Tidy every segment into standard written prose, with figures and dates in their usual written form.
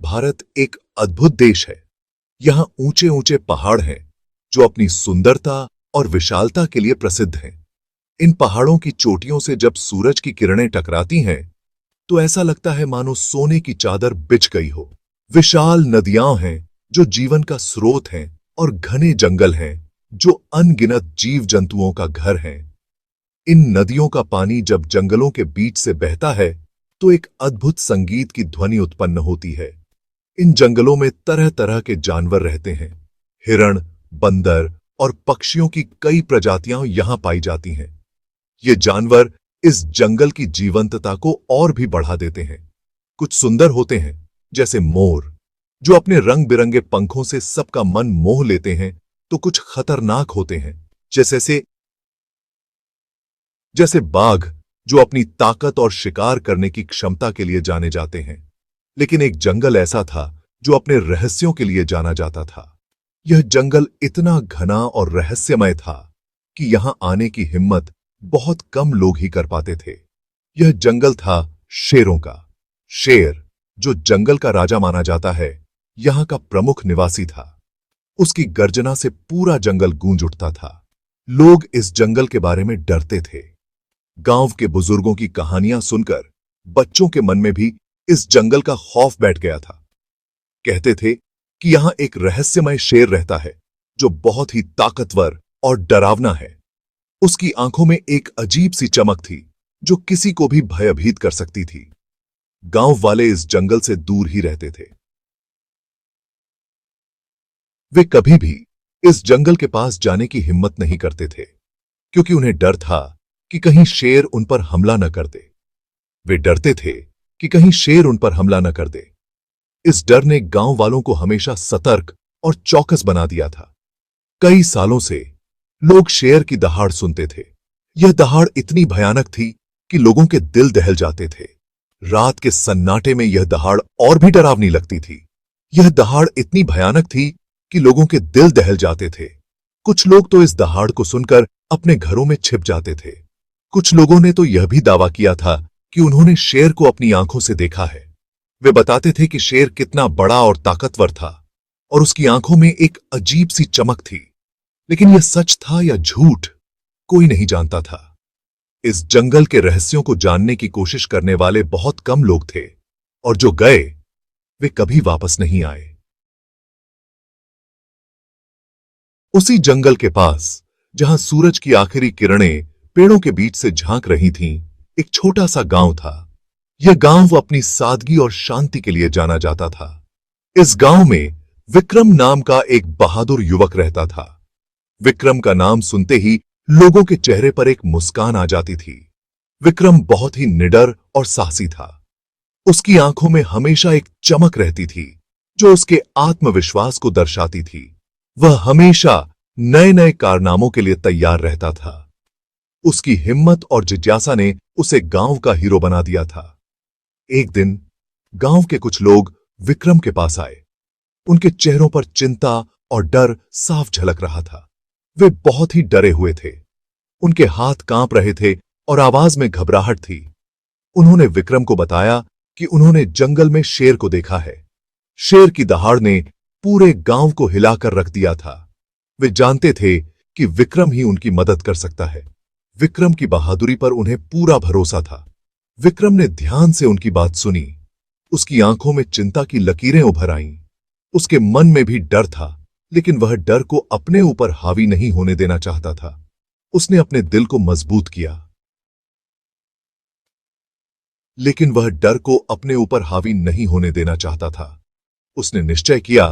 भारत एक अद्भुत देश है। यहाँ ऊंचे ऊंचे पहाड़ हैं जो अपनी सुंदरता और विशालता के लिए प्रसिद्ध हैं। इन पहाड़ों की चोटियों से जब सूरज की किरणें टकराती हैं तो ऐसा लगता है मानो सोने की चादर बिछ गई हो। विशाल नदियां हैं जो जीवन का स्रोत हैं और घने जंगल हैं जो अनगिनत जीव जंतुओं का घर हैं। इन नदियों का पानी जब जंगलों के बीच से बहता है तो एक अद्भुत संगीत की ध्वनि उत्पन्न होती है। इन जंगलों में तरह तरह के जानवर रहते हैं। हिरण, बंदर और पक्षियों की कई प्रजातियां यहां पाई जाती हैं। ये जानवर इस जंगल की जीवंतता को और भी बढ़ा देते हैं। कुछ सुंदर होते हैं जैसे मोर, जो अपने रंग बिरंगे पंखों से सबका मन मोह लेते हैं, तो कुछ खतरनाक होते हैं जैसे बाघ, जो अपनी ताकत और शिकार करने की क्षमता के लिए जाने जाते हैं। लेकिन एक जंगल ऐसा था जो अपने रहस्यों के लिए जाना जाता था। यह जंगल इतना घना और रहस्यमय था कि यहां आने की हिम्मत बहुत कम लोग ही कर पाते थे। यह जंगल था शेरों का। शेर, जो जंगल का राजा माना जाता है, यहां का प्रमुख निवासी था। उसकी गर्जना से पूरा जंगल गूंज उठता था। लोग इस जंगल के बारे में डरते थे। गांव के बुजुर्गों की कहानियां सुनकर बच्चों के मन में भी इस जंगल का खौफ बैठ गया था। कहते थे कि यहां एक रहस्यमय शेर रहता है जो बहुत ही ताकतवर और डरावना है। उसकी आंखों में एक अजीब सी चमक थी जो किसी को भी भयभीत कर सकती थी। गांव वाले इस जंगल से दूर ही रहते थे। वे कभी भी इस जंगल के पास जाने की हिम्मत नहीं करते थे, क्योंकि उन्हें डर था कि कहीं शेर उन पर हमला न कर दे। वे डरते थे कि कहीं शेर उन पर हमला न कर दे। इस डर ने गांव वालों को हमेशा सतर्क और चौकस बना दिया था। कई सालों से लोग शेर की दहाड़ सुनते थे। यह दहाड़ इतनी भयानक थी कि लोगों के दिल दहल जाते थे। रात के सन्नाटे में यह दहाड़ और भी डरावनी लगती थी। यह दहाड़ इतनी भयानक थी कि लोगों के दिल दहल जाते थे। कुछ लोग तो इस दहाड़ को सुनकर अपने घरों में छिप जाते थे। कुछ लोगों ने तो यह भी दावा किया था कि उन्होंने शेर को अपनी आंखों से देखा है। वे बताते थे कि शेर कितना बड़ा और ताकतवर था और उसकी आंखों में एक अजीब सी चमक थी। लेकिन यह सच था या झूठ, कोई नहीं जानता था। इस जंगल के रहस्यों को जानने की कोशिश करने वाले बहुत कम लोग थे, और जो गए वे कभी वापस नहीं आए। उसी जंगल के पास, जहां सूरज की आखिरी किरणें पेड़ों के बीच से झांक रही थीं, एक छोटा सा गांव था। यह गांव अपनी सादगी और शांति के लिए जाना जाता था। इस गांव में विक्रम नाम का एक बहादुर युवक रहता था। विक्रम का नाम सुनते ही लोगों के चेहरे पर एक मुस्कान आ जाती थी। विक्रम बहुत ही निडर और साहसी था। उसकी आंखों में हमेशा एक चमक रहती थी जो उसके आत्मविश्वास को दर्शाती थी। वह हमेशा नए नए कारनामों के लिए तैयार रहता था। उसकी हिम्मत और जिज्ञासा ने उसे गांव का हीरो बना दिया था। एक दिन गांव के कुछ लोग विक्रम के पास आए। उनके चेहरों पर चिंता और डर साफ झलक रहा था। वे बहुत ही डरे हुए थे। उनके हाथ कांप रहे थे और आवाज में घबराहट थी। उन्होंने विक्रम को बताया कि उन्होंने जंगल में शेर को देखा है। शेर की दहाड़ ने पूरे गांव को हिलाकर रख दिया था। वे जानते थे कि विक्रम ही उनकी मदद कर सकता है। विक्रम की बहादुरी पर उन्हें पूरा भरोसा था। विक्रम ने ध्यान से उनकी बात सुनी। उसकी आंखों में चिंता की लकीरें उभर आईं। उसके मन में भी डर था, लेकिन वह डर को अपने ऊपर हावी नहीं होने देना चाहता था। उसने अपने दिल को मजबूत किया, लेकिन वह डर को अपने ऊपर हावी नहीं होने देना चाहता था। उसने निश्चय किया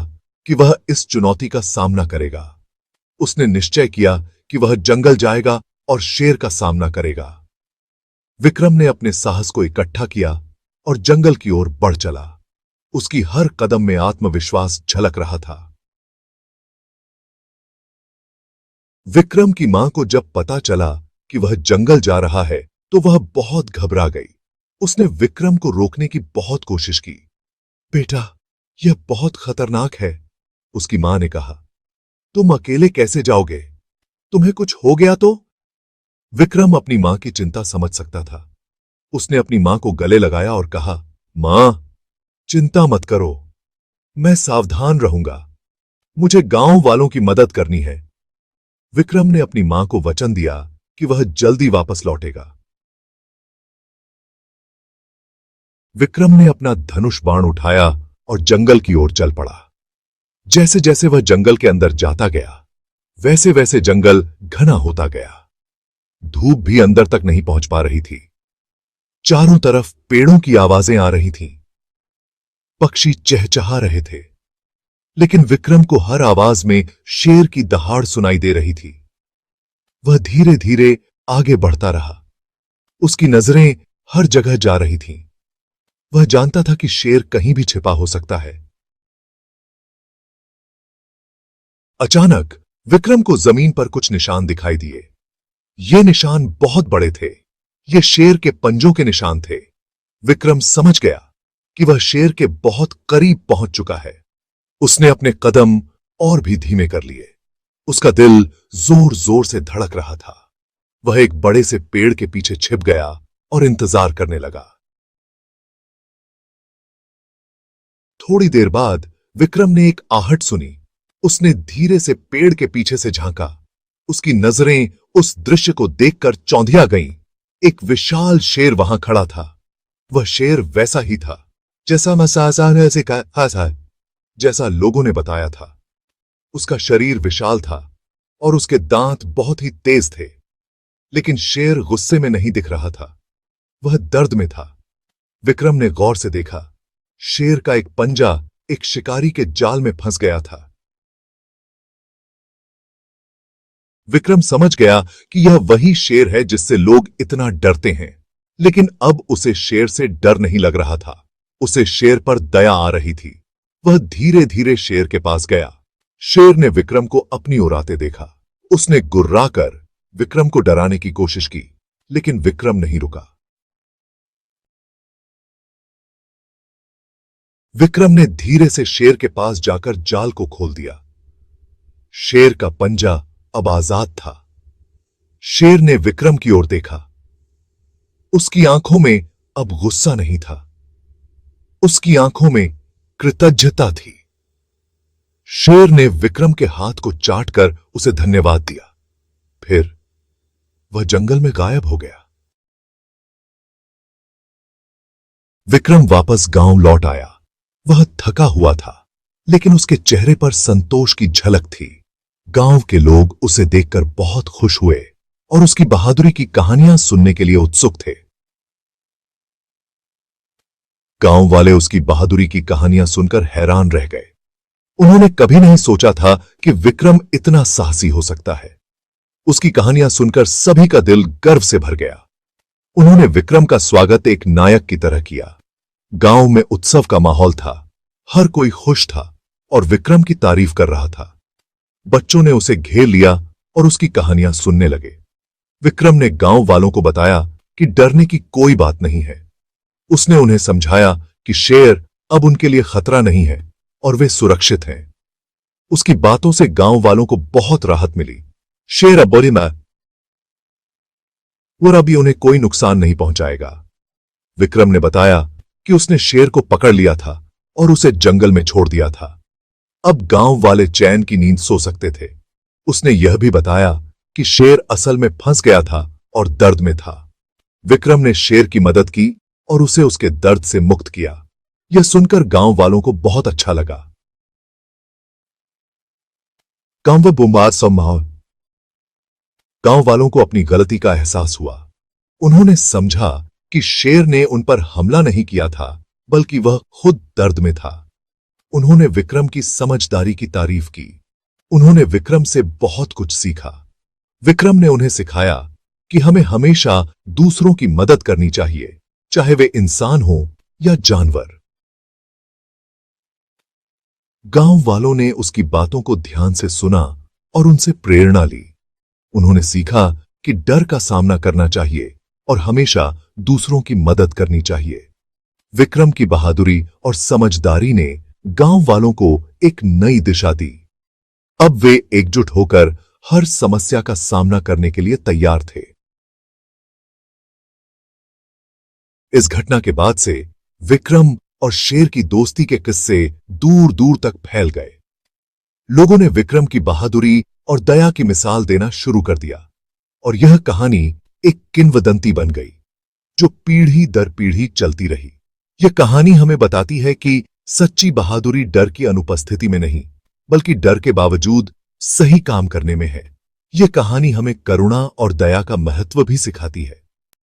कि वह इस चुनौती का सामना करेगा। उसने निश्चय किया कि वह जंगल जाएगा और शेर का सामना करेगा। विक्रम ने अपने साहस को इकट्ठा किया और जंगल की ओर बढ़ चला। उसकी हर कदम में आत्मविश्वास झलक रहा था। विक्रम की मां को जब पता चला कि वह जंगल जा रहा है तो वह बहुत घबरा गई। उसने विक्रम को रोकने की बहुत कोशिश की। बेटा, यह बहुत खतरनाक है, उसकी मां ने कहा। तुम अकेले कैसे जाओगे? तुम्हें कुछ हो गया तो? विक्रम अपनी मां की चिंता समझ सकता था। उसने अपनी मां को गले लगाया और कहा, मां, चिंता मत करो, मैं सावधान रहूंगा। मुझे गांव वालों की मदद करनी है। विक्रम ने अपनी मां को वचन दिया कि वह जल्दी वापस लौटेगा। विक्रम ने अपना धनुष बाण उठाया और जंगल की ओर चल पड़ा। जैसे जैसे वह जंगल के अंदर जाता गया, वैसे वैसे जंगल घना होता गया। धूप भी अंदर तक नहीं पहुंच पा रही थी। चारों तरफ पेड़ों की आवाजें आ रही थीं। पक्षी चहचहा रहे थे, लेकिन विक्रम को हर आवाज में शेर की दहाड़ सुनाई दे रही थी। वह धीरे धीरे आगे बढ़ता रहा। उसकी नजरें हर जगह जा रही थीं। वह जानता था कि शेर कहीं भी छिपा हो सकता है। अचानक विक्रम को जमीन पर कुछ निशान दिखाई दिए। ये निशान बहुत बड़े थे। ये शेर के पंजों के निशान थे। विक्रम समझ गया कि वह शेर के बहुत करीब पहुंच चुका है। उसने अपने कदम और भी धीमे कर लिए। उसका दिल जोर जोर से धड़क रहा था। वह एक बड़े से पेड़ के पीछे छिप गया और इंतजार करने लगा। थोड़ी देर बाद विक्रम ने एक आहट सुनी। उसने धीरे से पेड़ के पीछे से झांका। उसकी नजरें उस दृश्य को देखकर चौंधिया गईं। एक विशाल शेर वहां खड़ा था। वह शेर वैसा ही था जैसा मसासा से कहा था, जैसा लोगों ने बताया था। उसका शरीर विशाल था और उसके दांत बहुत ही तेज थे। लेकिन शेर गुस्से में नहीं दिख रहा था, वह दर्द में था। विक्रम ने गौर से देखा। शेर का एक पंजा एक शिकारी के जाल में फंस गया था। विक्रम समझ गया कि यह वही शेर है जिससे लोग इतना डरते हैं। लेकिन अब उसे शेर से डर नहीं लग रहा था। उसे शेर पर दया आ रही थी। वह धीरे धीरे शेर के पास गया। शेर ने विक्रम को अपनी ओर आते देखा। उसने गुर्राकर विक्रम को डराने की कोशिश की, लेकिन विक्रम नहीं रुका। विक्रम ने धीरे से शेर के पास जाकर जाल को खोल दिया। शेर का पंजा अब आजाद था। शेर ने विक्रम की ओर देखा। उसकी आंखों में अब गुस्सा नहीं था। उसकी आंखों में कृतज्ञता थी। शेर ने विक्रम के हाथ को चाटकर उसे धन्यवाद दिया। फिर वह जंगल में गायब हो गया। विक्रम वापस गांव लौट आया। वह थका हुआ था, लेकिन उसके चेहरे पर संतोष की झलक थी। गांव के लोग उसे देखकर बहुत खुश हुए और उसकी बहादुरी की कहानियां सुनने के लिए उत्सुक थे। गांव वाले उसकी बहादुरी की कहानियां सुनकर हैरान रह गए। उन्होंने कभी नहीं सोचा था कि विक्रम इतना साहसी हो सकता है। उसकी कहानियां सुनकर सभी का दिल गर्व से भर गया। उन्होंने विक्रम का स्वागत एक नायक की तरह किया। गांव में उत्सव का माहौल था। हर कोई खुश था और विक्रम की तारीफ कर रहा था। बच्चों ने उसे घेर लिया और उसकी कहानियां सुनने लगे। विक्रम ने गांव वालों को बताया कि डरने की कोई बात नहीं है। उसने उन्हें समझाया कि शेर अब उनके लिए खतरा नहीं है और वे सुरक्षित हैं। उसकी बातों से गांव वालों को बहुत राहत मिली। शेर अब बोली मैं और अभी उन्हें कोई नुकसान नहीं पहुंचाएगा। विक्रम ने बताया कि उसने शेर को पकड़ लिया था और उसे जंगल में छोड़ दिया था। अब गांव वाले चैन की नींद सो सकते थे। उसने यह भी बताया कि शेर असल में फंस गया था और दर्द में था। विक्रम ने शेर की मदद की और उसे उसके दर्द से मुक्त किया। यह सुनकर गांव वालों को बहुत अच्छा लगा। गांव वालों को अपनी गलती का एहसास हुआ। उन्होंने समझा कि शेर ने उन पर हमला नहीं किया था, बल्कि वह खुद दर्द में था। उन्होंने विक्रम की समझदारी की तारीफ की। उन्होंने विक्रम से बहुत कुछ सीखा। विक्रम ने उन्हें सिखाया कि हमें हमेशा दूसरों की मदद करनी चाहिए, चाहे वे इंसान हो या जानवर। गांव वालों ने उसकी बातों को ध्यान से सुना और उनसे प्रेरणा ली। उन्होंने सीखा कि डर का सामना करना चाहिए और हमेशा दूसरों की मदद करनी चाहिए। विक्रम की बहादुरी और समझदारी ने गांव वालों को एक नई दिशा दी। अब वे एकजुट होकर हर समस्या का सामना करने के लिए तैयार थे। इस घटना के बाद से विक्रम और शेर की दोस्ती के किस्से दूर दूर तक फैल गए। लोगों ने विक्रम की बहादुरी और दया की मिसाल देना शुरू कर दिया और यह कहानी एक किंवदंती बन गई जो पीढ़ी दर पीढ़ी चलती रही। यह कहानी हमें बताती है कि सच्ची बहादुरी डर की अनुपस्थिति में नहीं, बल्कि डर के बावजूद सही काम करने में है। यह कहानी हमें करुणा और दया का महत्व भी सिखाती है।